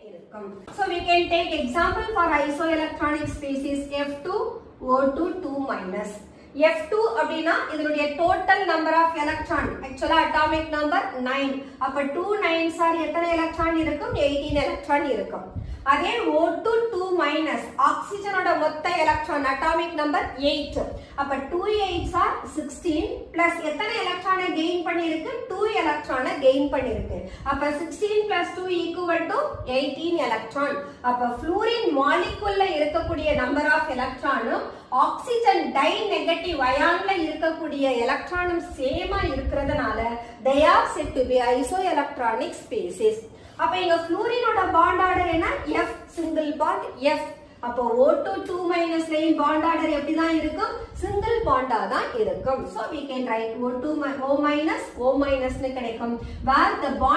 இருக்கும். So we can take example for isoelectronic species F2O2 2-. F2 அப்படினா இதனுடைய total number of electron actually atomic number 9. அப்ப 2 9s are எத்தனை electron இருக்கும்? 18 electron இருக்கும். அதே O2 2- ஆக்சிஜனோட மொத்த எலக்ட்ரான் அட்டாமிக் நம்பர் 8. அப்ப 2 8s are 16 பிளஸ் எத்தனை எலக்ட்ரானை கெயின் பண்ணிருக்கு? 2 எலக்ட்ரானை கெயின் பண்ணிருக்கு. அப்ப 16 plus 2 equal to 18 எலக்ட்ரான். அப்ப ஃப்ளூரின் மாலிகுல்ல இருக்கக்கூடிய நம்பர் ஆஃப் எலக்ட்ரானும் ஆக்சிஜன் டை நெகட்டிவ் அயான்ல இருக்கக்கூடிய எலக்ட்ரானும் சேமா இருக்கிறதுனால they are said to be isoelectronic species. அப்ப இங்க ஃப்ளூரினோட பாண்ட் ஆர்டர் என்ன? F single bond F. அப்போ O2 2- லைன் பாண்ட் ஆர்டர் எப்படி தான் இருக்கும்? சிங்கிள் பாண்டா தான் இருக்கும். So we can write O2 O- O- னு கிடைக்கும். where the bond